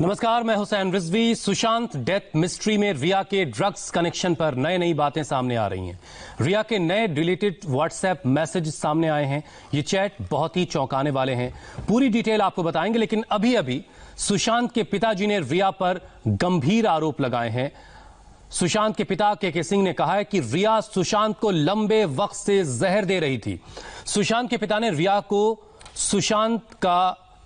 नमस्कार, मैं Hussain Rizvi. Sushant death mystery में रिया के ड्रग्स कनेक्शन पर नई बातें सामने आ रही हैं। रिया के नए डिलीटेड व्हाट्सएप मैसेज सामने आए हैं। ये चैट बहुत ही चौंकाने वाले हैं। पूरी डिटेल आपको बताएंगे, लेकिन अभी सुशांत के पिताजी ने रिया पर गंभीर आरोप लगाए हैं। सुशांत के पिता के सिंह ने कहा है कि रिया सुशांत को लंबे वक्त से जहर दे रही थी। सुशांत के पिता ने रिया को सुशांत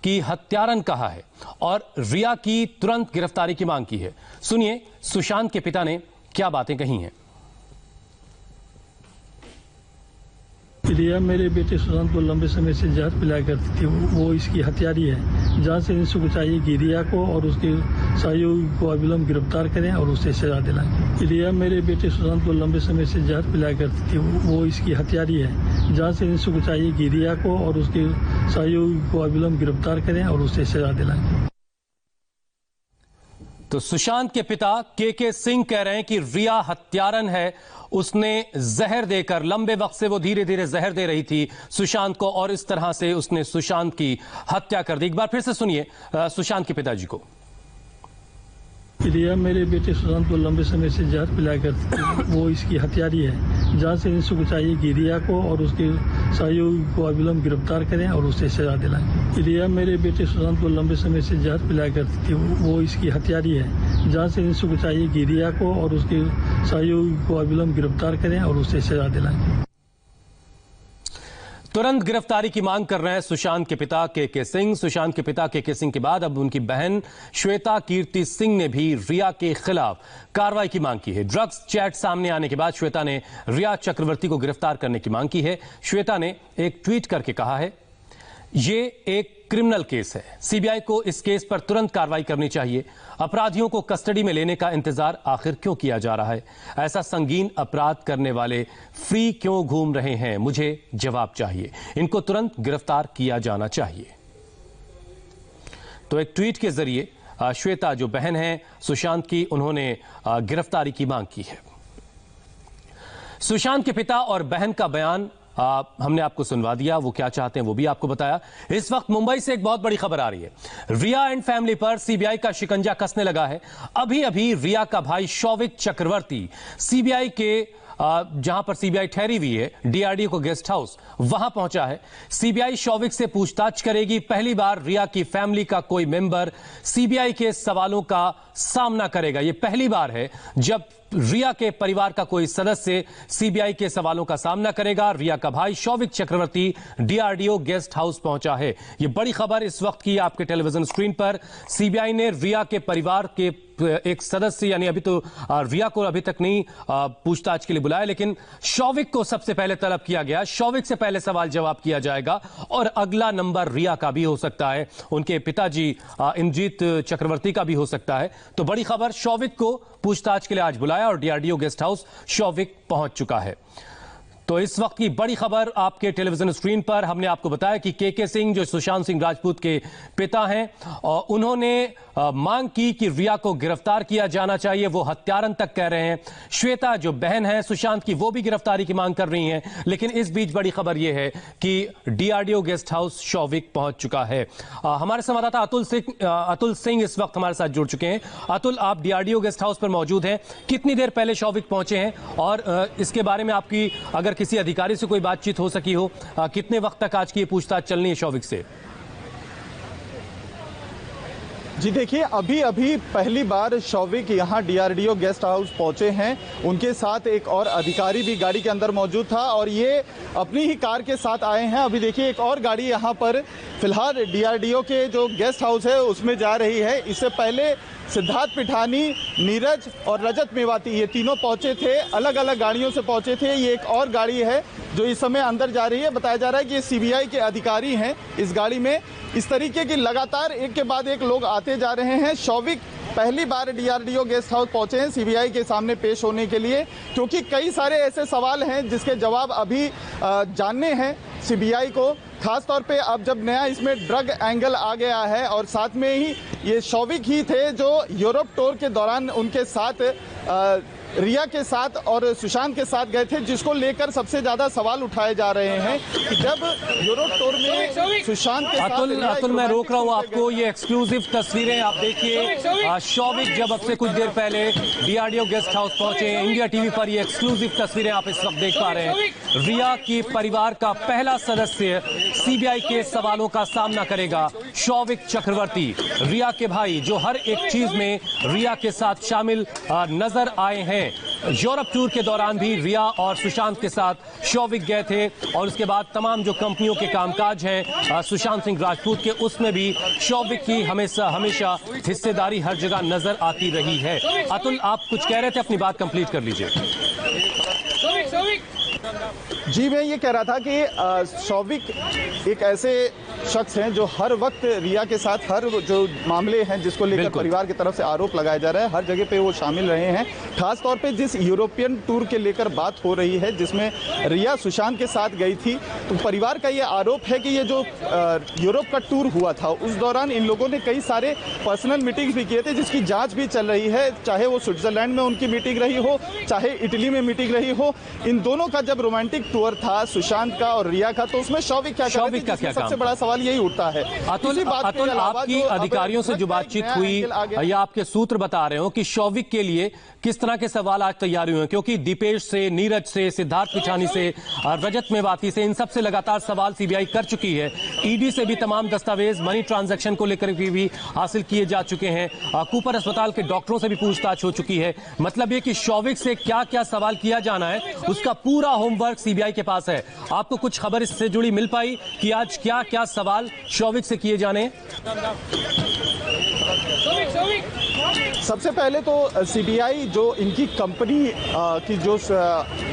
की हत्यारन कहा है और रिया की तुरंत गिरफ्तारी की मांग की है। सुनिए सुशांत के पिता ने क्या बातें कही हैं। रिया मेरे बेटे सुशांत को लंबे समय से जहर पिलाया करती थी। वो इसकी हत्यारी है। जांच एजेंसी को चाहिए कि रिया को और उसके सहयोगी को अविलंब गिरफ्तार करें और उसे सजा दिलाएं। रिया मेरे बेटे सुशांत को लंबे समय से जहर पिलाया करती थी। वो इसकी हत्यारी है। जांच एजेंसी को चाहिए कि रिया को और उसके सहयोगी को अविलंब गिरफ्तार करें और उसे सजा दिलाएं। तो सुशांत के पिता के सिंह कह रहे हैं कि रिया हत्यारन है। उसने जहर देकर, लंबे वक्त से वो धीरे धीरे जहर दे रही थी सुशांत को और इस तरह से उसने सुशांत की हत्या कर दी। एक बार फिर से सुनिए सुशांत के पिताजी को। रिया मेरे बेटे सुशांत को लंबे समय से जहर पिलाया करती थी। वो इसकी हत्यारी है। जांच एजेंसी को चाहिए कि रिया को और उसके सहयोगी को अविलंब गिरफ्तार करें और उसे सजा दिलाएं। रिया मेरे बेटे सुशांत को लंबे समय से जहर पिलाया करती थी। वो इसकी हत्यारी है। जांच एजेंसी को चाहिए कि रिया को और उसके सहयोगी को अविलंब गिरफ्तार करें और उसे सजा दिलाएं। तुरंत गिरफ्तारी की मांग कर रहे हैं सुशांत के पिता के सिंह। सुशांत के पिता के सिंह के बाद अब उनकी बहन श्वेता कीर्ति सिंह ने भी रिया के खिलाफ कार्रवाई की मांग की है। ड्रग्स चैट सामने आने के बाद श्वेता ने रिया चक्रवर्ती को गिरफ्तार करने की मांग की है। श्वेता ने एक ट्वीट करके कहा है, ये एक क्रिमिनल केस है। सीबीआई को इस केस पर तुरंत कार्रवाई करनी चाहिए। अपराधियों को कस्टडी में लेने का इंतजार आखिर क्यों किया जा रहा है? ऐसा संगीन अपराध करने वाले फ्री क्यों घूम रहे हैं? मुझे जवाब चाहिए। इनको तुरंत गिरफ्तार किया जाना चाहिए। तो एक ट्वीट के जरिए श्वेता जो बहन है सुशांत की, उन्होंने गिरफ्तारी की मांग की है। सुशांत के पिता और बहन का बयान हमने आपको सुनवा दिया। वो क्या चाहते हैं वो भी आपको बताया। इस वक्त मुंबई से एक बहुत बड़ी खबर आ रही है। रिया एंड फैमिली पर सीबीआई का शिकंजा कसने लगा है। अभी रिया का भाई शौविक चक्रवर्ती सीबीआई के जहां पर सीबीआई ठहरी हुई है, डीआरडीओ को गेस्ट हाउस, वहां पहुंचा है। सीबीआई शौविक से पूछताछ करेगी। पहली बार रिया की फैमिली का कोई मेंबर सीबीआई के सवालों का सामना करेगा। यह पहली बार है जब रिया के परिवार का कोई सदस्य सीबीआई के सवालों का सामना करेगा। रिया का भाई शौविक चक्रवर्ती डीआरडीओ गेस्ट हाउस पहुंचा है। यह बड़ी खबर इस वक्त की आपके टेलीविजन स्क्रीन पर। सीबीआई ने रिया के परिवार के एक सदस्य, यानी अभी तो रिया को अभी तक नहीं पूछताछ के लिए बुलाया, लेकिन शौविक को सबसे पहले तलब किया गया। शौविक से पहले सवाल जवाब किया जाएगा और अगला नंबर रिया का भी हो सकता है, उनके पिताजी इंद्रजीत चक्रवर्ती का भी हो सकता है। तो बड़ी खबर, शौविक को पूछताछ के लिए आज बुलाया और डीआरडीओ गेस्ट हाउस शौविक पहुंच चुका है। तो इस वक्त की बड़ी खबर आपके टेलीविजन स्क्रीन पर। हमने आपको बताया कि के सिंह जो सुशांत सिंह राजपूत के पिता हैं, और उन्होंने मांग की कि रिया को गिरफ्तार किया जाना चाहिए। वो हत्यारन तक कह रहे हैं। श्वेता जो बहन है सुशांत की, वो भी गिरफ्तारी की मांग कर रही हैं। लेकिन इस बीच बड़ी खबर यह है कि डीआरडीओ गेस्ट हाउस शौविक पहुंच चुका है। हमारे संवाददाता अतुल सिंह इस वक्त हमारे साथ जुड़ चुके हैं। अतुल, आप डीआरडीओ गेस्ट हाउस पर मौजूद हैं। कितनी देर पहले शौविक पहुंचे हैं और इसके बारे में आपकी अगर किसी अधिकारी से कोई बातचीत हो सकी हो, कितने वक्त तक आज की पूछताछ चलनी है शौविक से? जी देखिए, अभी पहली बार शौविक यहाँ डीआरडीओ गेस्ट हाउस पहुंचे हैं। उनके साथ एक और अधिकारी भी गाड़ी के अंदर मौजूद था और ये अपनी ही कार के साथ आए हैं। अभी देखिए एक और गाड़ी यहाँ पर फिलहाल डीआरडीओ के जो गेस्ट हाउस है उसमें जा रही है। इससे पहले सिद्धार्थ पिठानी, नीरज और रजत मेवाती, ये तीनों पहुंचे थे, अलग अलग गाड़ियों से पहुंचे थे। ये एक और गाड़ी है जो इस समय अंदर जा रही है। बताया जा रहा है कि ये सीबीआई के अधिकारी हैं इस गाड़ी में। इस तरीके की लगातार एक के बाद एक लोग आते जा रहे हैं। शौविक पहली बार डीआरडीओ गेस्ट हाउस पहुंचे हैं सीबीआई के सामने पेश होने के लिए, क्योंकि कई सारे ऐसे सवाल हैं जिसके जवाब अभी जानने हैं सीबीआई को। खास तौर पे अब जब नया इसमें ड्रग एंगल आ गया है और साथ में ही ये शौविक ही थे जो यूरोप टूर के दौरान उनके साथ रिया के साथ और सुशांत के साथ गए थे, जिसको लेकर सबसे ज्यादा सवाल उठाए जा रहे हैं कि जब यूरोप टूर में सुशांत के साथ अतुल मैं रोक रहा हूं आपको। ये एक्सक्लूसिव तस्वीरें आप देखिए। शौविक जब अब से कुछ देर पहले डीआरडीओ गेस्ट हाउस पहुंचे, इंडिया टीवी पर ये एक्सक्लूसिव तस्वीरें आप इस वक्त देख पा रहे हैं। रिया की परिवार का पहला सदस्य सीबीआई के सवालों का सामना करेगा, शौविक चक्रवर्ती। रिया के भाई जो हर एक चीज में रिया के साथ शामिल नजर आए हैं। यूरोप टूर के दौरान भी रिया और सुशांत के साथ शौविक गए थे और उसके बाद तमाम जो कंपनियों के कामकाज हैं सुशांत सिंह राजपूत के, उसमें भी शौविक की हमेशा हिस्सेदारी हर जगह नजर आती रही है। अतुल, आप कुछ कह रहे थे, अपनी बात कंप्लीट कर लीजिए। जी, मैं ये कह रहा था कि शौविक एक ऐसे शख्स हैं जो हर वक्त रिया के साथ हर जो मामले हैं जिसको लेकर परिवार की तरफ से आरोप लगाया जा रहा है, हर जगह पे वो शामिल रहे हैं। खास तौर पे जिस यूरोपियन टूर के लेकर बात हो रही है जिसमें रिया सुशांत के साथ गई थी, तो परिवार का ये आरोप है कि ये जो यूरोप का टूर हुआ था उस दौरान इन लोगों ने कई सारे पर्सनल मीटिंग्स भी किए थे, जिसकी जाँच भी चल रही है। चाहे वो स्विट्जरलैंड में उनकी मीटिंग रही हो, चाहे इटली में मीटिंग रही हो। इन दोनों का जब रोमांटिक टूर था सुशांत का और रिया का, तो उसमें शौविक क्या कर रहे थे? सबसे बड़ा सवाल यही उठता है। अतुल, आपकी अधिकारियों से जो बातचीत हुई या आपके सूत्र बता रहे हो कि शौविक के लिए किस तरह के सवाल आज तैयार हुए हैं? क्योंकि दीपेश से, नीरज से, सिद्धार्थ पिछानी से, रजत मेवाती से, इन सब से लगातार सवाल सीबीआई कर चुकी है। ईडी से भी तमाम दस्तावेज मनी ट्रांजैक्शन को लेकर भी हासिल किए जा चुके हैं। कूपर अस्पताल के डॉक्टरों से भी पूछताछ हो चुकी है। मतलब ये कि शौविक से क्या क्या सवाल किया जाना है उसका पूरा होमवर्क सीबीआई के पास है। आपको कुछ खबर इससे जुड़ी मिल पाई कि आज क्या क्या सवाल शौविक से किए जाने? सबसे पहले तो सीबीआई जो इनकी कंपनी की जो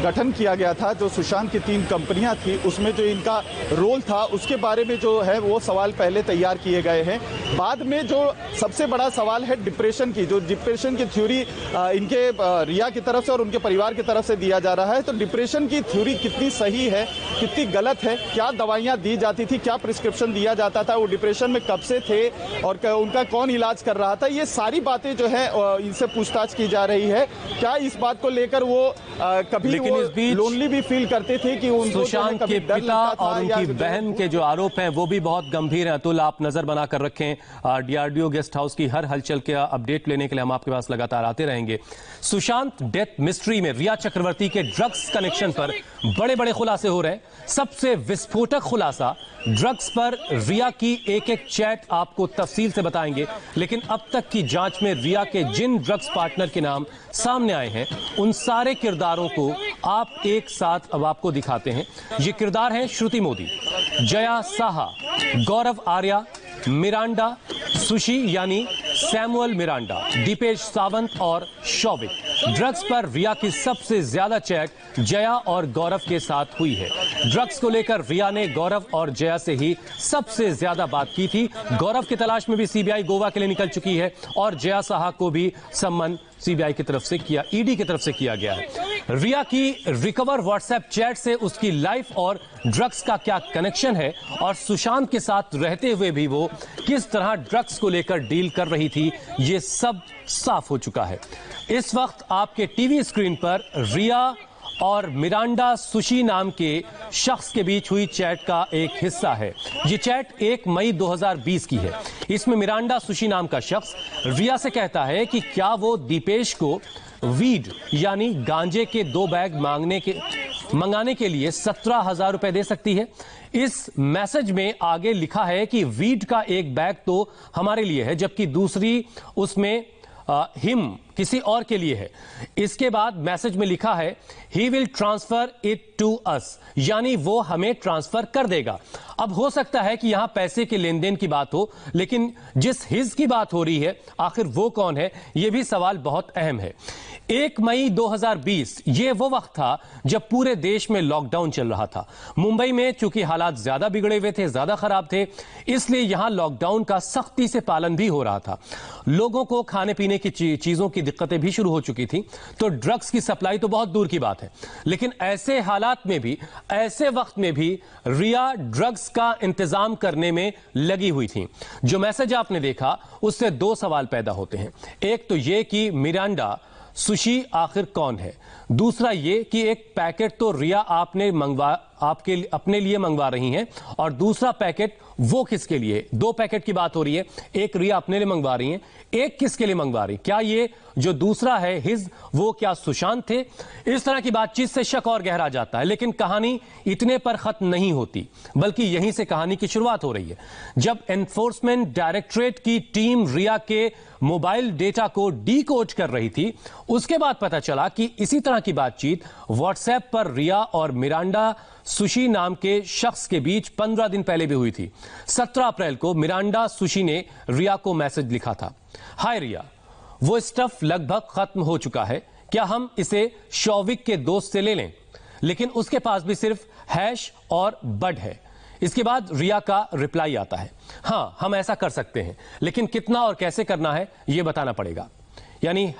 गठन किया गया था, जो सुशांत की 3 कंपनियां थी, उसमें जो इनका रोल था उसके बारे में जो है वो सवाल पहले तैयार किए गए हैं। बाद में जो सबसे बड़ा सवाल है डिप्रेशन की, जो डिप्रेशन की थ्योरी इनके रिया की तरफ से और उनके परिवार की तरफ से दिया जा रहा है, तो डिप्रेशन की थ्योरी कितनी सही है, कितनी गलत है, क्या दवाइयाँ दी जाती थी, क्या प्रिस्क्रिप्शन दिया जाता था, वो डिप्रेशन में कब से थे और उनका कौन इलाज कर रहा था, ये सारी बातें जो है इनसे पूछताछ की जा रही है। क्या इस बात को लेकर वो कभी लोनली भी फील करते थे कि उनको सुशांत के पिता और उनकी बहन के जो आरोप हैं वो भी बहुत गंभीर हैं। अतुल, आप नजर बनाकर रखें। डीआरडीओ गेस्ट हाउस की हर हलचल के अपडेट लेने के लिए हम आपके पास लगातार आते रहेंगे। सुशांत डेथ मिस्ट्री में रिया चक्रवर्ती के ड्रग्स कनेक्शन पर बड़े बड़े खुलासे हो रहे हैं। सबसे विस्फोटक खुलासा, ड्रग्स पर रिया की एक एक चैट आपको तफसील से बताएंगे, लेकिन अब तक की जांच में रिया के जिन ड्रग्स पार्टनर के नाम सामने आए हैं उन सारे किरदारों को आप एक साथ अब आपको दिखाते हैं। ये किरदार हैं श्रुति मोदी, जया साहा, गौरव आर्या, मिरांडा, सुशी यानी सैमुअल मिरांडा, दीपेश सावंत और शौविक। ड्रग्स पर रिया की सबसे ज्यादा चैट जया और गौरव के साथ हुई है। ड्रग्स को लेकर रिया ने गौरव और जया से ही सबसे ज्यादा बात की थी। गौरव की तलाश में भी सीबीआई गोवा के लिए निकल चुकी है और जया साहा को भी सम्मन सीबीआई की तरफ से किया, ईडी की तरफ से किया गया है। रिया की रिकवर व्हाट्सएप चैट से उसकी लाइफ और ड्रग्स का क्या कनेक्शन है और सुशांत के साथ रहते हुए भी वो किस तरह ड्रग्स को लेकर डील कर रही थी, ये सब साफ हो चुका है। इस वक्त आपके टीवी स्क्रीन पर रिया और मिरांडा सुशी नाम के शख्स के बीच हुई चैट का एक हिस्सा है। ये चैट 1 मई 2020 की है। इसमें मिरांडा सुशी नाम का शख्स रिया से कहता है कि क्या वो दीपेश को वीड यानी गांजे के 2 बैग मंगाने के लिए 17,000 रुपए दे सकती है। इस मैसेज में आगे लिखा है कि वीड का एक बैग तो हमारे लिए है, जबकि दूसरी उसमें हिम किसी और के लिए है। इसके बाद मैसेज में लिखा है he will transfer it to us, यानी वो हमें ट्रांसफर कर देगा। अब हो सकता है कि यहां पैसे के लेन देन की बात हो, लेकिन जिस हिज की बात हो रही है आखिर वो कौन है, यह भी सवाल बहुत अहम है। 1 मई 2020 ये वो वक्त था जब पूरे देश में लॉकडाउन चल रहा था। मुंबई में चूंकि हालात ज्यादा बिगड़े हुए थे, ज्यादा खराब थे, इसलिए यहां लॉकडाउन का सख्ती से पालन भी हो रहा था। लोगों को खाने पीने की चीजों की दिक्कतें भी शुरू हो चुकी थी, तो ड्रग्स की सप्लाई तो बहुत दूर की बात है। लेकिन ऐसे हालात में भी, ऐसे वक्त में भी रिया ड्रग्स का इंतजाम करने में लगी हुई थी। जो मैसेज आपने देखा उससे दो सवाल पैदा होते हैं। एक तो ये कि मिरांडा सुशी आखिर कौन है, दूसरा ये कि एक पैकेट तो रिया आपके अपने लिए मंगवा रही हैं, और दूसरा पैकेट वो किसके लिए? दो पैकेट की बात हो रही है, एक रिया अपने लिए मंगवा रही हैं, एक किसके लिए मंगवा रही? क्या ये जो दूसरा है हिज, वो क्या सुशांत थे? इस तरह की बातचीत से शक और गहरा जाता है। लेकिन कहानी इतने पर खत्म नहीं होती, बल्कि यहीं से कहानी की शुरुआत हो रही है। जब एनफोर्समेंट डायरेक्टरेट की टीम रिया के मोबाइल डेटा को डीकोड कर रही थी, उसके बाद पता चला कि इसी तरह की बातचीत व्हाट्सएप पर रिया और मिरांडा सुशी नाम के शख्स के बीच 15 दिन पहले भी हुई थी। 17 अप्रैल को मिरांडा सुशी ने रिया को मैसेज लिखा था, हाय रिया, वो स्टफ लगभग खत्म हो चुका है, क्या हम इसे शौविक के दोस्त से ले लें? लेकिन उसके पास भी सिर्फ हैश और बड है। इसके बाद रिया का रिप्लाई आता है, हां हम ऐसा कर सकते हैं, लेकिन कितना और कैसे करना है यह बताना पड़ेगा। यानी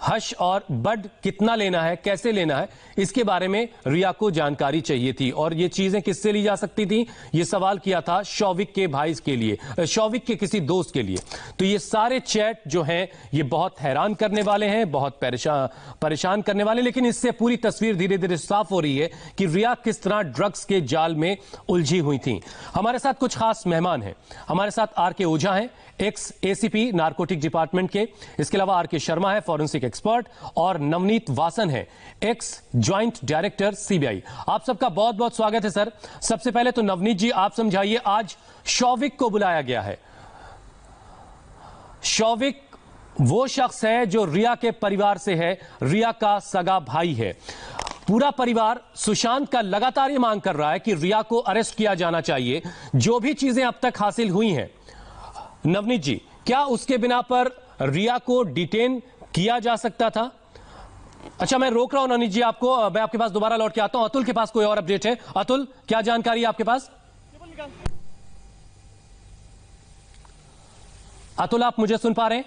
हश और बड कितना लेना है, कैसे लेना है, इसके बारे में रिया को जानकारी चाहिए थी। और ये चीजें किससे ली जा सकती थी? ये सवाल किया था शौविक के भाई के लिए, शौविक के किसी दोस्त के लिए। तो ये सारे चैट जो हैं ये बहुत हैरान करने वाले हैं, बहुत परेशान करने वाले। लेकिन इससे पूरी तस्वीर धीरे धीरे साफ हो रही है कि रिया किस तरह ड्रग्स के जाल में उलझी हुई थी। हमारे साथ कुछ खास मेहमान हैं। हमारे साथ आर.के. ओझा हैं, एक्स एसीपी नारकोटिक डिपार्टमेंट के। इसके अलावा आर.के. शर्मा है, फॉरेंसिक एक्सपर्ट, और नवनीत वासन है, एक्स ज्वाइंट डायरेक्टर सीबीआई। आप सबका बहुत बहुत स्वागत है सर। सबसे पहले तो नवनीत जी आप समझाइए, आज शौविक को बुलाया गया है। शौविक वो शख्स है जो रिया के परिवार से है, रिया का सगा भाई है। पूरा परिवार सुशांत का लगातार ये मांग कर रहा है कि रिया को अरेस्ट किया जाना चाहिए। जो भी चीजें अब तक हासिल हुई हैं, नवनीत जी, क्या उसके बिना पर रिया को डिटेन किया जा सकता था? अच्छा, मैं रोक रहा हूं नवनीत जी आपको, मैं आपके पास दोबारा लौट के आता हूं। अतुल के पास कोई और अपडेट है? अतुल, क्या जानकारी है आपके पास? अतुल, आप मुझे सुन पा रहे हैं?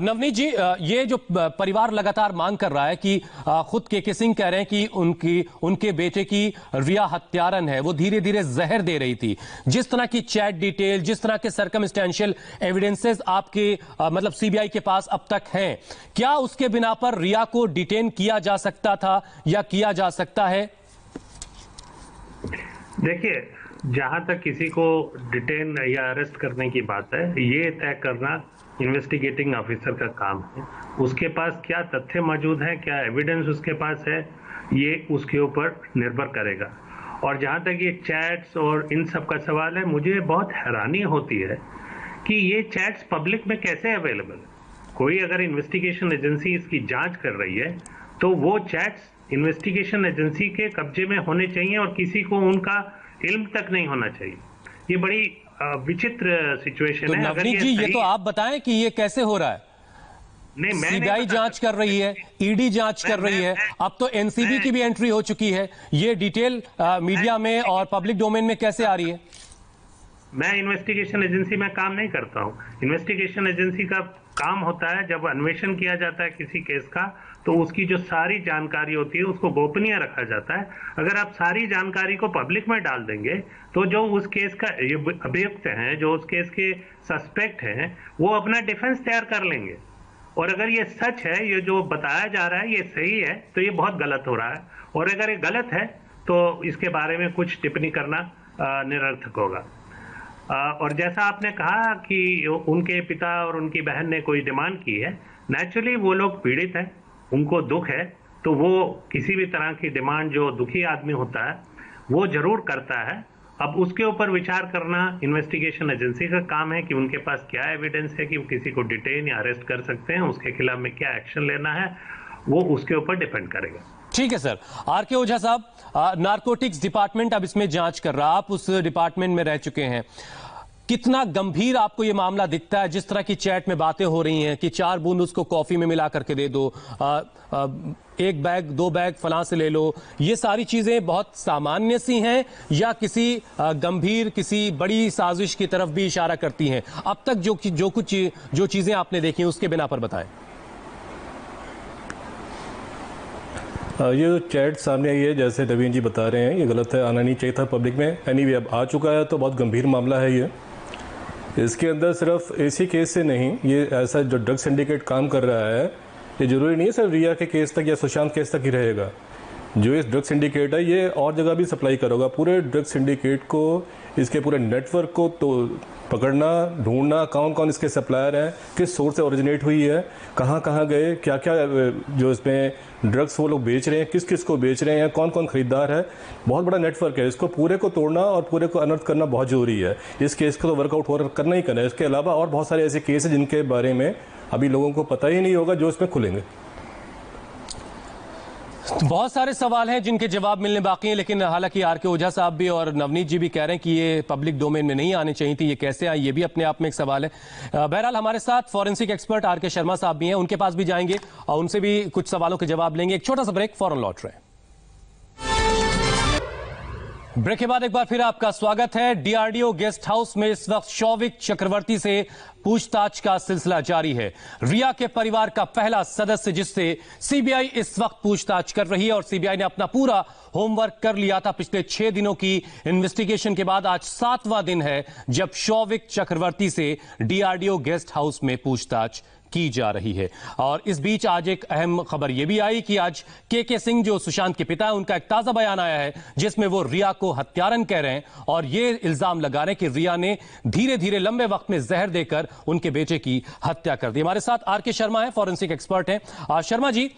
नवनीत जी, ये जो परिवार लगातार मांग कर रहा है कि खुद के सिंह कह रहे हैं कि उनके बेटे की रिया हत्यारन है, वो धीरे धीरे जहर दे रही थी। जिस तरह की चैट डिटेल, जिस तरह के सर्कमस्टेंशियल एविडेंसेस आपके मतलब सीबीआई के पास अब तक हैं, क्या उसके बिना पर रिया को डिटेन किया जा सकता था या किया जा सकता है? देखिए, जहां तक किसी को डिटेन या अरेस्ट करने की बात है, ये तय करना इन्वेस्टिगेटिंग ऑफिसर का काम है। उसके पास क्या तथ्य मौजूद है, क्या एविडेंस उसके पास है, ये उसके ऊपर निर्भर करेगा। और जहां तक ये चैट्स और इन सब का सवाल है, मुझे बहुत हैरानी होती है कि ये चैट्स पब्लिक में कैसे अवेलेबल। कोई अगर इन्वेस्टिगेशन एजेंसी इसकी जांच कर रही है तो वो चैट्स इन्वेस्टिगेशन एजेंसी के कब्जे में होने चाहिए और किसी को उनका इल्म तक नहीं होना चाहिए। ये बड़ी विचित्र सिचुएशन है। नवनीत जी, ये तो आप बताएं कि ये कैसे हो रहा है? नहीं, मैं सीबीआई जांच कर रही है, ईडी जांच कर रही है, अब तो एनसीबी की भी एंट्री हो चुकी है। ये डिटेल मीडिया में और पब्लिक डोमेन में कैसे आ रही है? मैं इन्वेस्टिगेशन एजेंसी में काम नहीं करता हूं। इन्वेस्टिगेशन एजेंसी का काम होता है, जब अन्वेषण किया जाता है किसी केस का, तो उसकी जो सारी जानकारी होती है उसको गोपनीय रखा जाता है। अगर आप सारी जानकारी को पब्लिक में डाल देंगे तो जो उस केस का अभियुक्त हैं, जो उस केस के सस्पेक्ट हैं, वो अपना डिफेंस तैयार कर लेंगे। और अगर ये सच है, ये जो बताया जा रहा है ये सही है, तो ये बहुत गलत हो रहा है। और अगर ये गलत है तो इसके बारे में कुछ टिप्पणी करना निरर्थक होगा। और जैसा आपने कहा कि उनके पिता और उनकी बहन ने कोई डिमांड की है, नेचुरली वो लोग पीड़ित हैं, उनको दुख है, तो वो किसी भी तरह की डिमांड जो दुखी आदमी होता है वो जरूर करता है। अब उसके ऊपर विचार करना इन्वेस्टिगेशन एजेंसी का काम है कि उनके पास क्या एविडेंस है कि वो किसी को डिटेन या अरेस्ट कर सकते हैं, उसके खिलाफ में क्या एक्शन लेना है, वो उसके ऊपर डिपेंड करेगा। ठीक है सर। आर.के. ओझा साहब, नारकोटिक्स डिपार्टमेंट अब इसमें जांच कर रहा, आप उस डिपार्टमेंट में रह चुके हैं। कितना गंभीर आपको ये मामला दिखता है? जिस तरह की चैट में बातें हो रही हैं कि 4 बूंद उसको कॉफी में मिला करके दे दो, 1 बैग 2 बैग फलां से ले लो, ये सारी चीजें बहुत सामान्य सी हैं या किसी गंभीर, किसी बड़ी साजिश की तरफ भी इशारा करती हैं? अब तक जो चीजें आपने देखी हैं उसके बिना पर बताएं। ये जो चैट सामने आई है, जैसे नवीन जी बता रहे हैं, ये गलत है, आना नहीं चाहिए था पब्लिक में। एनीवे अब आ चुका है तो बहुत गंभीर मामला है ये। इसके अंदर सिर्फ इसी केस से नहीं, ये ऐसा जो ड्रग सिंडिकेट काम कर रहा है, ये जरूरी नहीं है सिर्फ रिया के केस तक या सुशांत केस तक ही रहेगा। जो इस ड्रग सिंडिकेट है ये और जगह भी सप्लाई करेगा। पूरे ड्रग सिंडिकेट को, इसके पूरे नेटवर्क को तो पकड़ना, ढूंढना, कौन कौन इसके सप्लायर हैं, किस सोर्स से ओरिजिनेट हुई है, कहाँ कहाँ गए, क्या क्या जो इसमें ड्रग्स वो लोग बेच रहे हैं, किस किस को बेच रहे हैं, कौन कौन खरीदार है, बहुत बड़ा नेटवर्क है। इसको पूरे को तोड़ना और पूरे को अनर्थ करना बहुत जरूरी है। इस केस को तो वर्कआउट करना ही करना है। इसके अलावा और बहुत सारे ऐसे केस हैं जिनके बारे में अभी लोगों को पता ही नहीं होगा, जो इसमें खुलेंगे। बहुत सारे सवाल हैं जिनके जवाब मिलने बाकी हैं, लेकिन हालांकि आर.के. ओझा साहब भी और नवनीत जी भी कह रहे हैं कि ये पब्लिक डोमेन में नहीं आने चाहिए थी, ये कैसे आए, ये भी अपने आप में एक सवाल है। बहरहाल हमारे साथ फॉरेंसिक एक्सपर्ट आर.के. शर्मा साहब भी हैं, उनके पास भी जाएंगे और उनसे भी कुछ सवालों के जवाब लेंगे। एक छोटा सा ब्रेक, फौरन लौट रहे हैं। ब्रेक के बाद एक बार फिर आपका स्वागत है। डीआरडीओ गेस्ट हाउस में इस वक्त शौविक चक्रवर्ती से पूछताछ का सिलसिला जारी है। रिया के परिवार का पहला सदस्य जिससे सीबीआई इस वक्त पूछताछ कर रही है, और सीबीआई ने अपना पूरा होमवर्क कर लिया था। पिछले 6 दिनों की इन्वेस्टिगेशन के बाद आज 7वां दिन है जब शौविक चक्रवर्ती से डीआरडीओ गेस्ट हाउस में पूछताछ की जा रही है। और इस बीच आज एक अहम खबर यह भी आई कि आज के सिंह जो सुशांत के पिता हैं, उनका एक ताजा बयान आया है जिसमें वो रिया को हत्यारन कह रहे हैं और ये इल्जाम लगा रहे हैं कि रिया ने धीरे धीरे लंबे वक्त में जहर देकर उनके बेटे की हत्या कर दी। हमारे साथ आर.के. शर्मा है, फॉरेंसिक एक्सपर्ट हैं। शर्मा जी,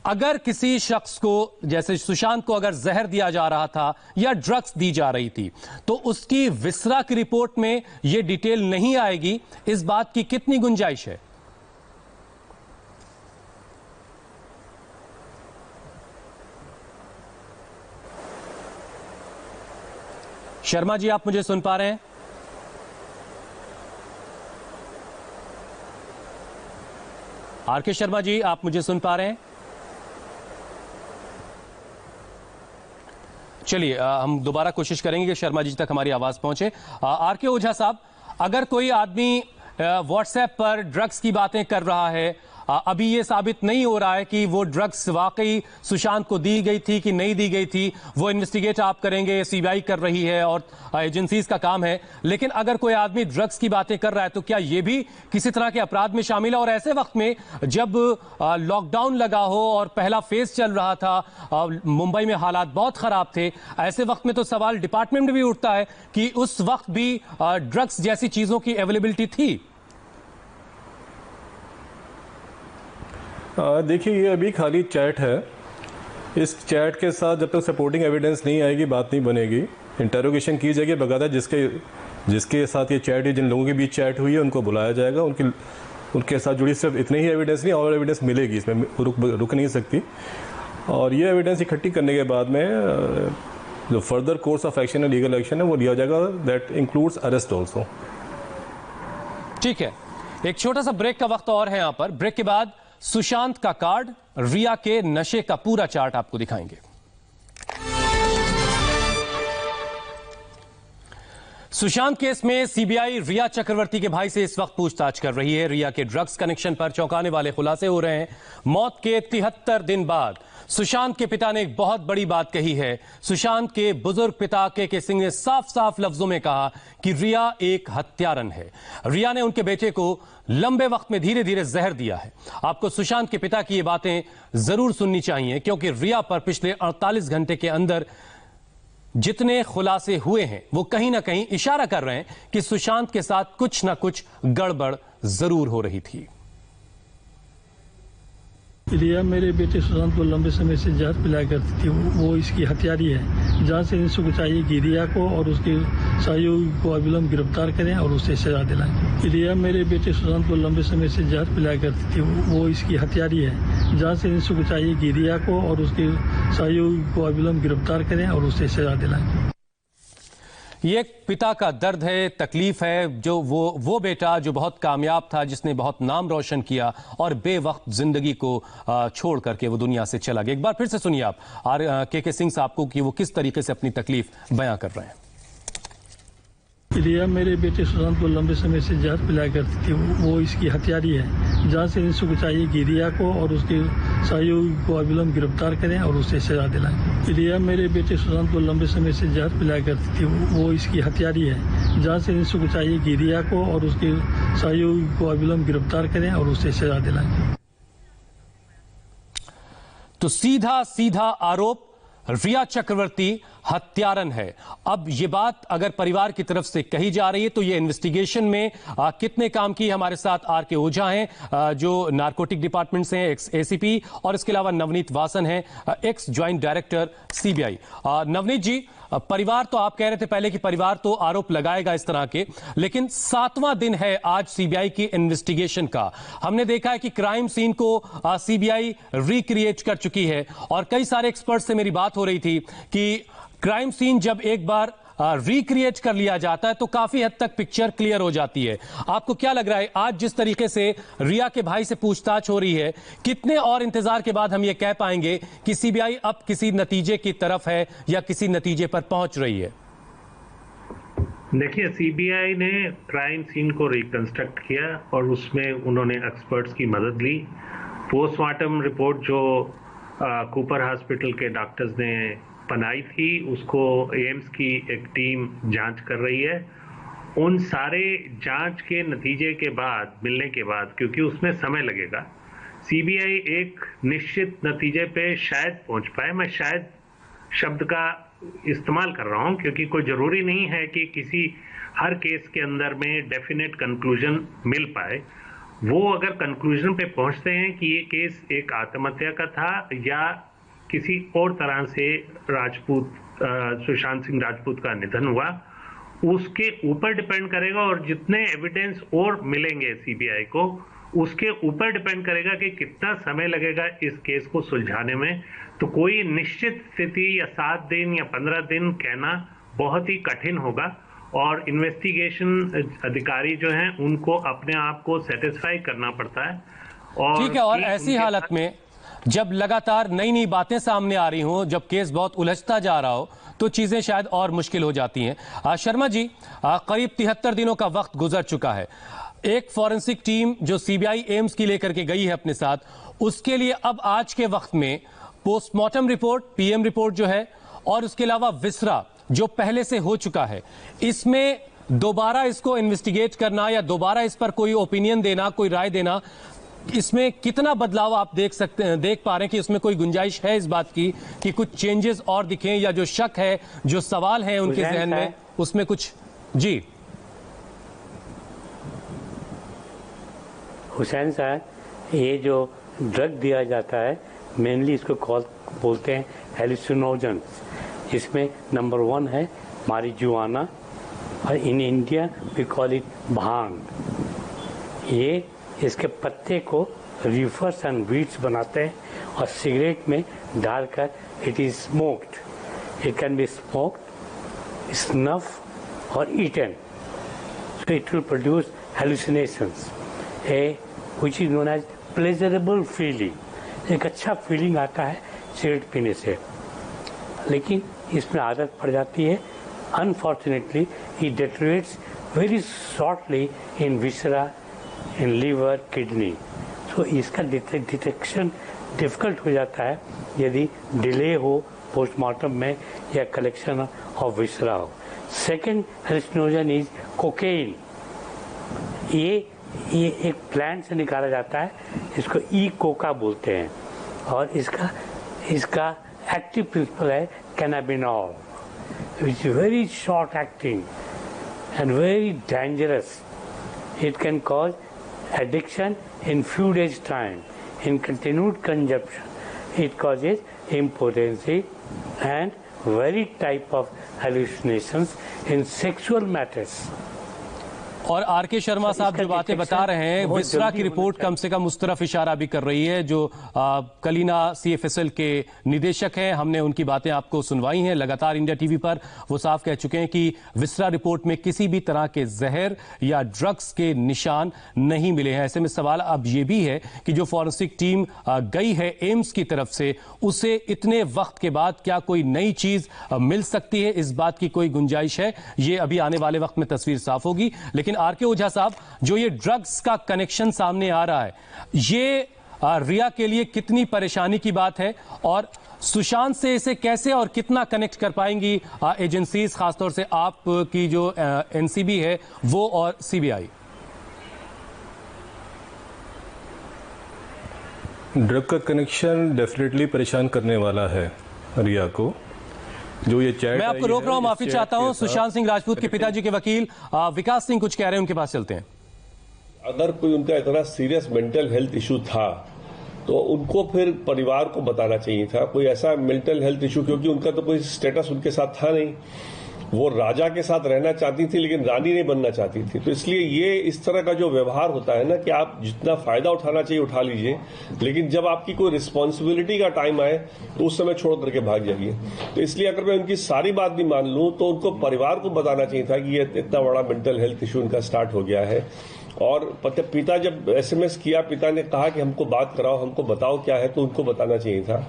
अगर किसी शख्स को, जैसे सुशांत को, अगर जहर दिया जा रहा था या ड्रग्स दी जा रही थी, तो उसकी विसरा की रिपोर्ट में यह डिटेल नहीं आएगी, इस बात की कितनी गुंजाइश है? शर्मा जी, आप मुझे सुन पा रहे हैं? आर.के. शर्मा जी, आप मुझे सुन पा रहे हैं? चलिए हम दोबारा कोशिश करेंगे कि शर्मा जी तक हमारी आवाज पहुंचे। आर.के. ओझा साहब, अगर कोई आदमी व्हाट्सएप पर ड्रग्स की बातें कर रहा है, अभी ये साबित नहीं हो रहा है कि वो ड्रग्स वाकई सुशांत को दी गई थी कि नहीं दी गई थी, वो इन्वेस्टिगेट आप करेंगे, सीबीआई कर रही है और एजेंसीज का काम है, लेकिन अगर कोई आदमी ड्रग्स की बातें कर रहा है तो क्या ये भी किसी तरह के अपराध में शामिल है? और ऐसे वक्त में जब लॉकडाउन लगा हो और पहला फेज चल रहा था, मुंबई में हालात बहुत खराब थे, ऐसे वक्त में तो सवाल डिपार्टमेंट में भी उठता है कि उस वक्त भी ड्रग्स जैसी चीजों की अवेलेबिलिटी थी। देखिए, ये अभी खाली चैट है। इस चैट के साथ जब तक सपोर्टिंग एविडेंस नहीं आएगी बात नहीं बनेगी। इंटरोगेशन की जाएगी, बकायदा जिसके साथ ये चैट है, जिन लोगों के बीच चैट हुई है उनको बुलाया जाएगा। उनके साथ जुड़ी सिर्फ इतने ही एविडेंस नहीं, और एविडेंस मिलेगी, इसमें रुक नहीं सकती। और ये एविडेंस इकट्ठी करने के बाद में जो फर्दर कोर्स ऑफ एक्शन है, लीगल एक्शन है, वो लिया जाएगा। That includes arrest also. ठीक है, एक छोटा सा ब्रेक का वक्त और है यहां पर। ब्रेक के बाद सुशांत का कार्ड, रिया के नशे का पूरा चार्ट आपको दिखाएंगे। सुशांत केस में सीबीआई रिया चक्रवर्ती के भाई से इस वक्त पूछताछ कर रही है। रिया के ड्रग्स कनेक्शन पर चौंकाने वाले खुलासे हो रहे हैं। मौत के 73 दिन बाद सुशांत के पिता ने एक बहुत बड़ी बात कही है। सुशांत के बुजुर्ग पिता के सिंह ने साफ साफ लफ्जों में कहा कि रिया एक हत्यारन है। रिया ने उनके बेटे को लंबे वक्त में धीरे धीरे जहर दिया है। आपको सुशांत के पिता की ये बातें जरूर सुननी चाहिए, क्योंकि रिया पर पिछले 48 घंटे के अंदर जितने खुलासे हुए हैं वो कहीं ना कहीं इशारा कर रहे हैं कि सुशांत के साथ कुछ ना कुछ गड़बड़ जरूर हो रही थी। रिया मेरे बेटे सुशांत को लंबे समय से जहर पिलाया करती थी, वो इसकी हत्यारी है। जांच से इनको चाहिए कि रिया को और उसके सहयोगी को अविलंब गिरफ्तार करें और उसे सजा दिलाएं। रिया मेरे बेटे सुशांत को लंबे समय से जहर पिलाया करती थी, वो इसकी हत्यारी है। जांच से इनको चाहिए कि रिया को और उसके सहयोगी को अविलंब गिरफ्तार करें और उसे सजा दिलाएं। ये एक पिता का दर्द है, तकलीफ है, जो वो बेटा जो बहुत कामयाब था, जिसने बहुत नाम रोशन किया और बेवक्त जिंदगी को छोड़ करके वो दुनिया से चला गया। एक बार फिर से सुनिए आप के सिंह साहब को कि वो किस तरीके से अपनी तकलीफ बयां कर रहे हैं। रिया मेरे बेटे सुशांत को लंबे समय से जहर पिलाया करती थी, वो इसकी हत्यारी है। जहाँ से इंसाफ को चाहिए कि रिया को और उसके सहयोगी को अविलंब गिरफ्तार करें और उसे सजा दिलाएं। रिया मेरे बेटे सुशांत को लंबे समय से जहर पिलाया करती थी, वो इसकी हत्यारी है। जहाँ से इंसाफ को चाहिए कि रिया को और उसके सहयोगी को अविलंब गिरफ्तार करें और उसे सजा दिलाएं। तो सीधा सीधा आरोप, रिया चक्रवर्ती हत्यारन है। अब ये बात अगर परिवार की तरफ से कही जा रही है तो ये इन्वेस्टिगेशन में कितने काम की हमारे साथ आर के ओझा हैं जो नारकोटिक डिपार्टमेंट से हैं, एक्स एसीपी, और इसके अलावा नवनीत वासन हैं, ex joint director CBI. Navneet ji, परिवार तो आप कह रहे थे पहले कि परिवार तो आरोप लगाएगा इस तरह के, लेकिन 7वां दिन है आज सीबीआई की इन्वेस्टिगेशन का। हमने देखा है कि क्राइम सीन को सीबीआई रिक्रिएट कर चुकी है और कई सारे एक्सपर्ट से मेरी बात हो रही थी कि क्राइम सीन जब एक बार रिक्रिएट कर लिया जाता है तो काफी हद तक पिक्चर क्लियर हो जाती है। आपको क्या लग रहा है आज जिस तरीके से रिया के भाई से पूछताछ हो रही है, कितने और इंतजार के बाद हम ये कह पाएंगे कि सीबीआई अब किसी नतीजे की तरफ है या किसी नतीजे पर पहुंच रही है? देखिए, सीबीआई ने क्राइम सीन को रिकंस्ट्रक्ट किया और उसमें उन्होंने एक्सपर्ट्स की मदद ली। पोस्टमार्टम रिपोर्ट जो कूपर हॉस्पिटल के डॉक्टर्स ने बनाई थी उसको एम्स की एक टीम जांच कर रही है। उन सारे जांच के नतीजे के बाद, मिलने के बाद, क्योंकि उसमें समय लगेगा, सीबीआई एक निश्चित नतीजे पे शायद पहुंच पाए। मैं शायद शब्द का इस्तेमाल कर रहा हूं क्योंकि कोई जरूरी नहीं है कि किसी हर केस के अंदर में डेफिनेट कंक्लूजन मिल पाए। वो अगर कंक्लूजन पे पहुंचते हैं कि ये केस एक आत्महत्या का था या किसी और तरह से सुशांत सिंह राजपूत का निधन हुआ, उसके ऊपर डिपेंड करेगा। और जितने एविडेंस और मिलेंगे सीबीआई को, उसके ऊपर डिपेंड करेगा कि कितना समय लगेगा इस केस को सुलझाने में। तो कोई निश्चित स्थिति या 7 दिन या 15 दिन कहना बहुत ही कठिन होगा और इन्वेस्टिगेशन अधिकारी जो हैं उनको अपने आप को सेटिस्फाई करना पड़ता है। और ठीक है, और ऐसी हालत में जब लगातार नई नई बातें सामने आ रही हों, जब केस बहुत उलझता जा रहा हो, तो चीजें शायद और मुश्किल हो जाती हैं। शर्मा जी, करीब 73 दिनों का वक्त गुजर चुका है। एक फॉरेंसिक टीम जो सीबीआई एम्स की लेकर के गई है अपने साथ, उसके लिए अब आज के वक्त में पोस्टमार्टम रिपोर्ट, पीएम रिपोर्ट जो है, और उसके अलावा विसरा जो पहले से हो चुका है, इसमें दोबारा इसको इन्वेस्टिगेट करना या दोबारा इस पर कोई ओपिनियन देना, कोई राय देना, इसमें कितना बदलाव आप देख पा रहे हैं कि इसमें कोई गुंजाइश है इस बात की कि कुछ चेंजेस और दिखें, या जो शक है, जो सवाल है उनके जहन में, उसमें कुछ? जी हुसैन साहब, ये जो ड्रग दिया जाता है मेनली इसको बोलते हैं हेलुसिनोजेंस। इसमें नंबर 1 है मारिजुआना और in India we call it bhang. ये इसके पत्ते को रीफर्स एंड वीड्स बनाते हैं और सिगरेट में डालकर it is smoked. It can be smoked, snuff और eaten. So it will produce hallucinations, which is known as pleasurable feeling. एक अच्छा फीलिंग आता है सिगरेट पीने से, लेकिन इसमें आदत पड़ जाती है। Unfortunately it deteriorates very shortly in viscera, in liver, kidney. तो इसका डिटेक्शन डिफिकल्ट हो जाता है यदि डिले हो पोस्टमार्टम में या कलेक्शन ऑफ विसरा हो। Second hallucinogen is cocaine. ये एक प्लांट से निकाला जाता है, इसको ई कोका बोलते हैं, और इसका एक्टिव प्रिंसिपल है cannabinol, which is very short acting and very dangerous. It can cause addiction in few days time. In continued consumption, it causes impotency and very type of hallucinations in sexual matters. और R K Sharma साहब जो बातें बता रहे हैं, विस्रा की report कम से कम उस तरफ इशारा भी कर रही है, जो कलीना CFSL के निदेशक हैं। हमने उनकी बातें आपको सुनवाई हैं लगातार इंडिया टीवी पर। वो साफ कह चुके हैं कि विस्रा रिपोर्ट में किसी भी तरह के जहर या ड्रग्स के निशान नहीं मिले हैं। ऐसे में सवाल अब ये भी है कि जो फॉरेंसिक टीम गई है एम्स की तरफ से, उसे इतने वक्त के बाद क्या कोई नई चीज मिल सकती है? इस बात की कोई गुंजाइश है? ये अभी आने वाले वक्त में तस्वीर साफ होगी। लेकिन आरके ओझा साहब, जो ये ड्रग्स का कनेक्शन सामने आ रहा है, ये रिया के लिए कितनी परेशानी की बात है और सुशांत से इसे कैसे और कितना कनेक्ट कर पाएंगी एजेंसीज, खासतौर से आपकी जो NCB है वो और CBI? ड्रग का कनेक्शन डेफिनेटली परेशान करने वाला है रिया को। जो ये चैट, मैं आपको रोक रहा हूं, माफी चाहता हूं। सुशांत सिंह राजपूत के पिताजी के वकील विकास सिंह कुछ कह रहे हैं, उनके पास चलते हैं। अगर कोई उनका इतना सीरियस मेंटल हेल्थ इशू था तो उनको फिर परिवार को बताना चाहिए था। कोई ऐसा मेंटल हेल्थ इशू, क्योंकि उनका तो कोई स्टेटस उनके साथ था नहीं। वो राजा के साथ रहना चाहती थी लेकिन रानी नहीं बनना चाहती थी। तो इसलिए ये इस तरह का जो व्यवहार होता है ना कि आप जितना फायदा उठाना चाहिए उठा लीजिए, लेकिन जब आपकी कोई रिस्पॉन्सिबिलिटी का टाइम आए तो उस समय छोड़ करके भाग जाइए। तो इसलिए अगर मैं उनकी सारी बात भी मान लूं तो उनको परिवार को बताना चाहिए था कि ये इतना बड़ा मेंटल हेल्थ इशू उनका स्टार्ट हो गया है। और पिता जब SMS किया, पिता ने कहा कि हमको बात कराओ, हमको बताओ क्या है, तो उनको बताना चाहिए था।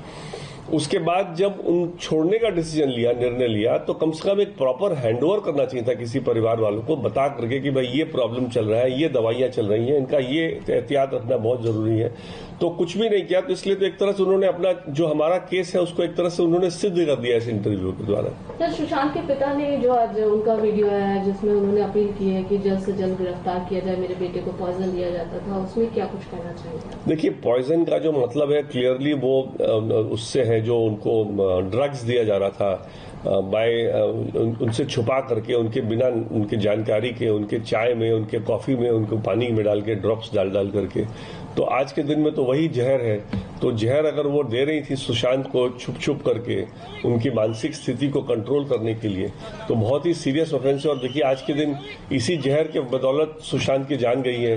उसके बाद जब उन छोड़ने का डिसीजन लिया, निर्णय लिया, तो कम से कम एक प्रॉपर हैंडओवर करना चाहिए था किसी परिवार वालों को, बता करके कि भाई ये प्रॉब्लम चल रहा है, ये दवाइयां चल रही हैं, इनका ये एहतियात रखना बहुत जरूरी है। तो कुछ भी नहीं किया। तो इसलिए तो एक तरह से उन्होंने अपना जो हमारा केस है उसको एक तरह से उन्होंने सिद्ध कर दिया इस इंटरव्यू के द्वारा। सर, सुशांत के पिता ने जो आज उनका वीडियो आया है जिसमें उन्होंने अपील की है कि जल्द से जल्द गिरफ्तार किया जाए, मेरे बेटे को पॉइजन दिया जाता था, उसमें क्या कुछ कहना चाहिए? देखिए, पॉइजन का जो मतलब है क्लियरली वो उससे है जो उनको ड्रग्स दिया जा रहा था बाय उनसे छुपा करके, उनके बिना उनके जानकारी के, उनके चाय में, उनके कॉफी में, उनको पानी में डाल के, ड्रॉप्स डाल करके। तो आज के दिन में तो वही जहर है। तो जहर अगर वो दे रही थी सुशांत को छुप करके उनकी मानसिक स्थिति को कंट्रोल करने के लिए, तो बहुत ही सीरियस ऑफेंस है। और देखिए, आज के दिन इसी जहर के बदौलत सुशांत की जान गई है,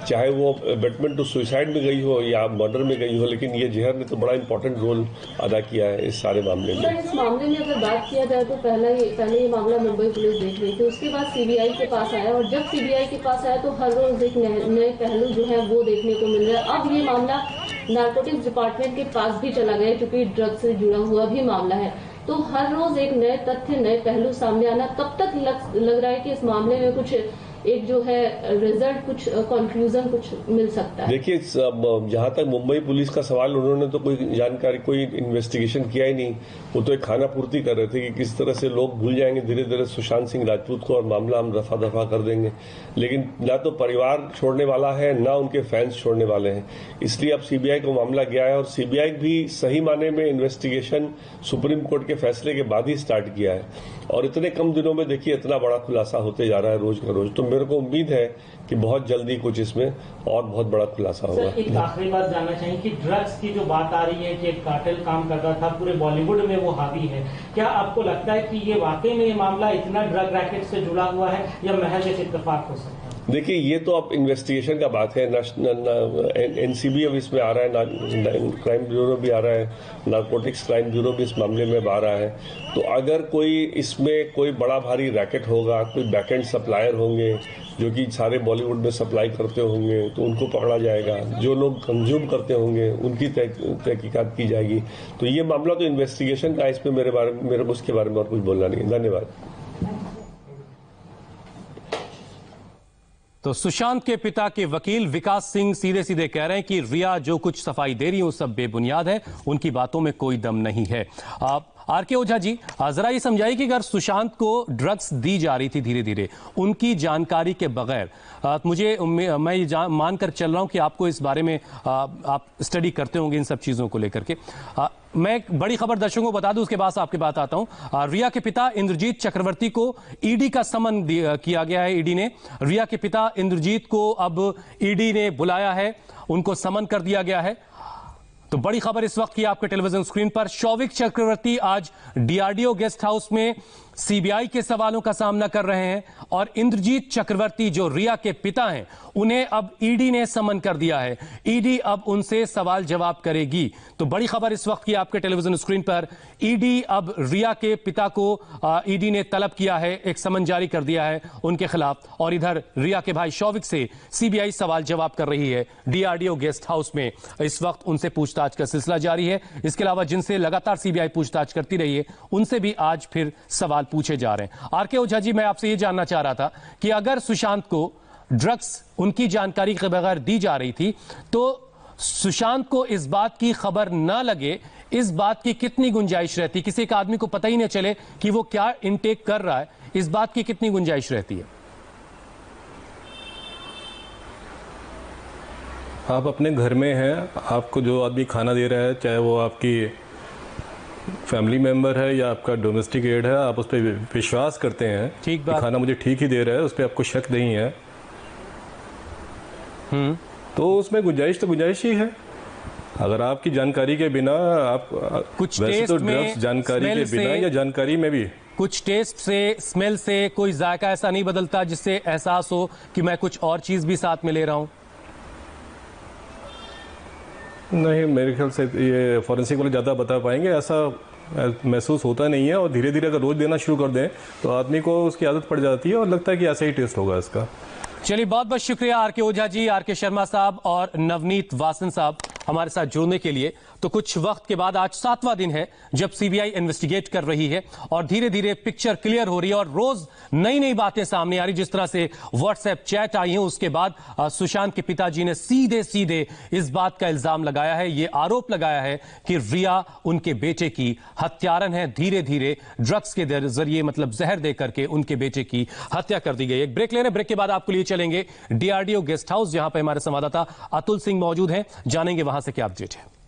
चाहे वो अबेटमेंट टू सुसाइड में गई हो या मर्डर में गई हो, लेकिन ये जहर ने तो बड़ा इंपॉर्टेंट रोल अदा किया है इस सारे मामले में। इस मामले में अगर बात किया जाए तो पहले ये मामला मुंबई पुलिस देख रही थी, उसके बाद CBI के पास आया, और जब CBI के पास आया तो हर रोज एक नए पहलू जो है वो देखने को मिल रहा है। अब ये मामला नारकोटिक्स डिपार्टमेंट के पास भी चला गया, क्योंकि ड्रग से जुड़ा हुआ भी मामला है। तो हर रोज एक नए तथ्य, नए पहलू सामने आना, कब तक लग रहा है कि इस मामले में कुछ एक जो है रिजल्ट, कुछ कंक्लूजन कुछ मिल सकता है? देखिए, जहां तक मुंबई पुलिस का सवाल, उन्होंने तो कोई जानकारी, कोई इन्वेस्टिगेशन किया ही नहीं। वो तो एक खाना पूर्ति कर रहे थे कि किस तरह से लोग भूल जाएंगे धीरे धीरे सुशांत सिंह राजपूत को और मामला हम रफा दफा कर देंगे। लेकिन ना तो परिवार छोड़ने वाला है, ना उनके फैंस छोड़ने वाले हैं। इसलिए अब CBI को मामला गया है, और CBI भी सही माने में इन्वेस्टिगेशन सुप्रीम कोर्ट के फैसले के बाद ही स्टार्ट किया है। और इतने कम दिनों में देखिए इतना बड़ा खुलासा होते जा रहा है रोज का रोज। तो मेरे को उम्मीद है कि बहुत जल्दी कुछ इसमें और बहुत बड़ा खुलासा होगा। एक आखिरी बात जानना चाहिए कि ड्रग्स की जो बात आ रही है कि एक कार्टेल काम करता था, पूरे बॉलीवुड में वो हावी है, क्या आपको लगता है कि ये वाकई में ये मामला इतना ड्रग रैकेट से जुड़ा हुआ है या महज एक इत्तेफाक हो सकता है? देखिए, ये तो अब इन्वेस्टिगेशन का बात है। NCB अब इसमें आ रहा है, क्राइम ब्यूरो भी आ रहा है, नारकोटिक्स क्राइम ब्यूरो भी इस मामले में आ रहा है। तो अगर कोई इसमें कोई बड़ा भारी रैकेट होगा, कोई बैकएंड सप्लायर होंगे जो कि सारे बॉलीवुड में सप्लाई करते होंगे, तो उनको पकड़ा जाएगा। जो लोग कंज्यूम करते होंगे उनकी तहकीकात की जाएगी। तो ये मामला तो इन्वेस्टिगेशन का, इसमें मेरे को उसके बारे में और कुछ बोलना नहीं है। धन्यवाद। तो सुशांत के पिता के वकील विकास सिंह सीधे सीधे कह रहे हैं कि रिया जो कुछ सफाई दे रही है वो सब बेबुनियाद है, उनकी बातों में कोई दम नहीं है। आरके ओझा जी, जरा ये समझाइए कि अगर सुशांत को ड्रग्स दी जा रही थी धीरे धीरे उनकी जानकारी के बगैर, मैं ये मानकर चल रहा हूं कि आपको इस बारे में आप स्टडी करते होंगे इन सब चीजों को लेकर के। मैं एक बड़ी खबर दर्शकों को बता दूं, उसके बाद आपके बात आता हूं। रिया के पिता इंद्रजीत चक्रवर्ती को ईडी का समन किया गया है। ईडी ने रिया के पिता इंद्रजीत को अब ईडी ने बुलाया है, उनको समन कर दिया गया है। तो बड़ी खबर इस वक्त की आपके टेलीविजन स्क्रीन पर, शौविक चक्रवर्ती आज DRDO गेस्ट हाउस में सीबीआई के सवालों का सामना कर रहे हैं और इंद्रजीत चक्रवर्ती जो रिया के पिता हैं उन्हें अब ईडी ने समन कर दिया है। ईडी अब उनसे सवाल जवाब करेगी। तो बड़ी खबर इस वक्त की आपके टेलीविजन स्क्रीन पर, ईडी अब रिया के पिता को ईडी ने तलब किया है, एक समन जारी कर दिया है उनके खिलाफ। और इधर रिया के भाई शौविक से सीबीआई सवाल जवाब कर रही है। डीआरडीओ गेस्ट हाउस में इस वक्त उनसे पूछताछ का सिलसिला जारी है। इसके अलावा जिनसे लगातार सीबीआई पूछताछ करती रही है उनसे भी आज फिर सवाल पूछे जा रहे हैं। आरके ओझा जी, मैं आपसे ये जानना चाह रहा था कि अगर सुशांत को ड्रग्स उनकी जानकारी के बगैर दी जा रही थी तो सुशांत को इस बात की खबर ना लगे, इस बात की कितनी गुंजाइश रहती? किसी एक आदमी को पता ही नहीं चले कि वो क्या इनटेक कर रहा है, इस बात की कितनी गुंजाइश रहती है? आप अपने घर में हैं, आपको जो आदमी खाना दे रहा है, चाहे वो आपकी फैमिली मेंबर है या आपका डोमेस्टिक एड है, आप उस पर विश्वास करते हैं, ठीक बात, खाना मुझे ठीक ही दे रहा है, उस पर आपको शक नहीं है, तो उसमें गुंजाइश ही है। अगर आपकी जानकारी के बिना आप कुछ वैसे टेस्ट तो ड्रग्स जानकारी के बिना या जानकारी में भी कुछ टेस्ट से, स्मेल से कोई जायका ऐसा नहीं बदलता जिससे एहसास हो कि मैं कुछ और चीज भी साथ में ले रहा हूं? नहीं, मेरे ख्याल से ये फॉरेंसिक वाले ज़्यादा बता पाएंगे। ऐसा महसूस होता नहीं है और धीरे धीरे अगर रोज देना शुरू कर दें तो आदमी को उसकी आदत पड़ जाती है और लगता है कि ऐसा ही टेस्ट होगा इसका। चलिए, बहुत बहुत शुक्रिया आरके ओझा जी, आरके शर्मा साहब और नवनीत वासन साहब हमारे साथ जुड़ने के लिए। तो कुछ वक्त के बाद आज 7वां दिन है जब सीबीआई इन्वेस्टिगेट कर रही है और धीरे धीरे पिक्चर क्लियर हो रही है और रोज नई नई बातें सामने आ रही। जिस तरह से व्हाट्सएप चैट आई है, उसके बाद सुशांत के पिताजी ने सीधे सीधे इस बात का इल्जाम लगाया है, ये आरोप लगाया है कि रिया उनके बेटे की हत्यारन है। धीरे धीरे ड्रग्स के जरिए, मतलब जहर दे करके उनके बेटे की हत्या कर दी गई। एक ब्रेक ले रहे हैं, ब्रेक के बाद आपको लिए चलेंगे डीआरडीओ गेस्ट हाउस, जहां पर हमारे संवाददाता अतुल सिंह मौजूद हैं, जानेंगे वहां से क्या अपडेट है।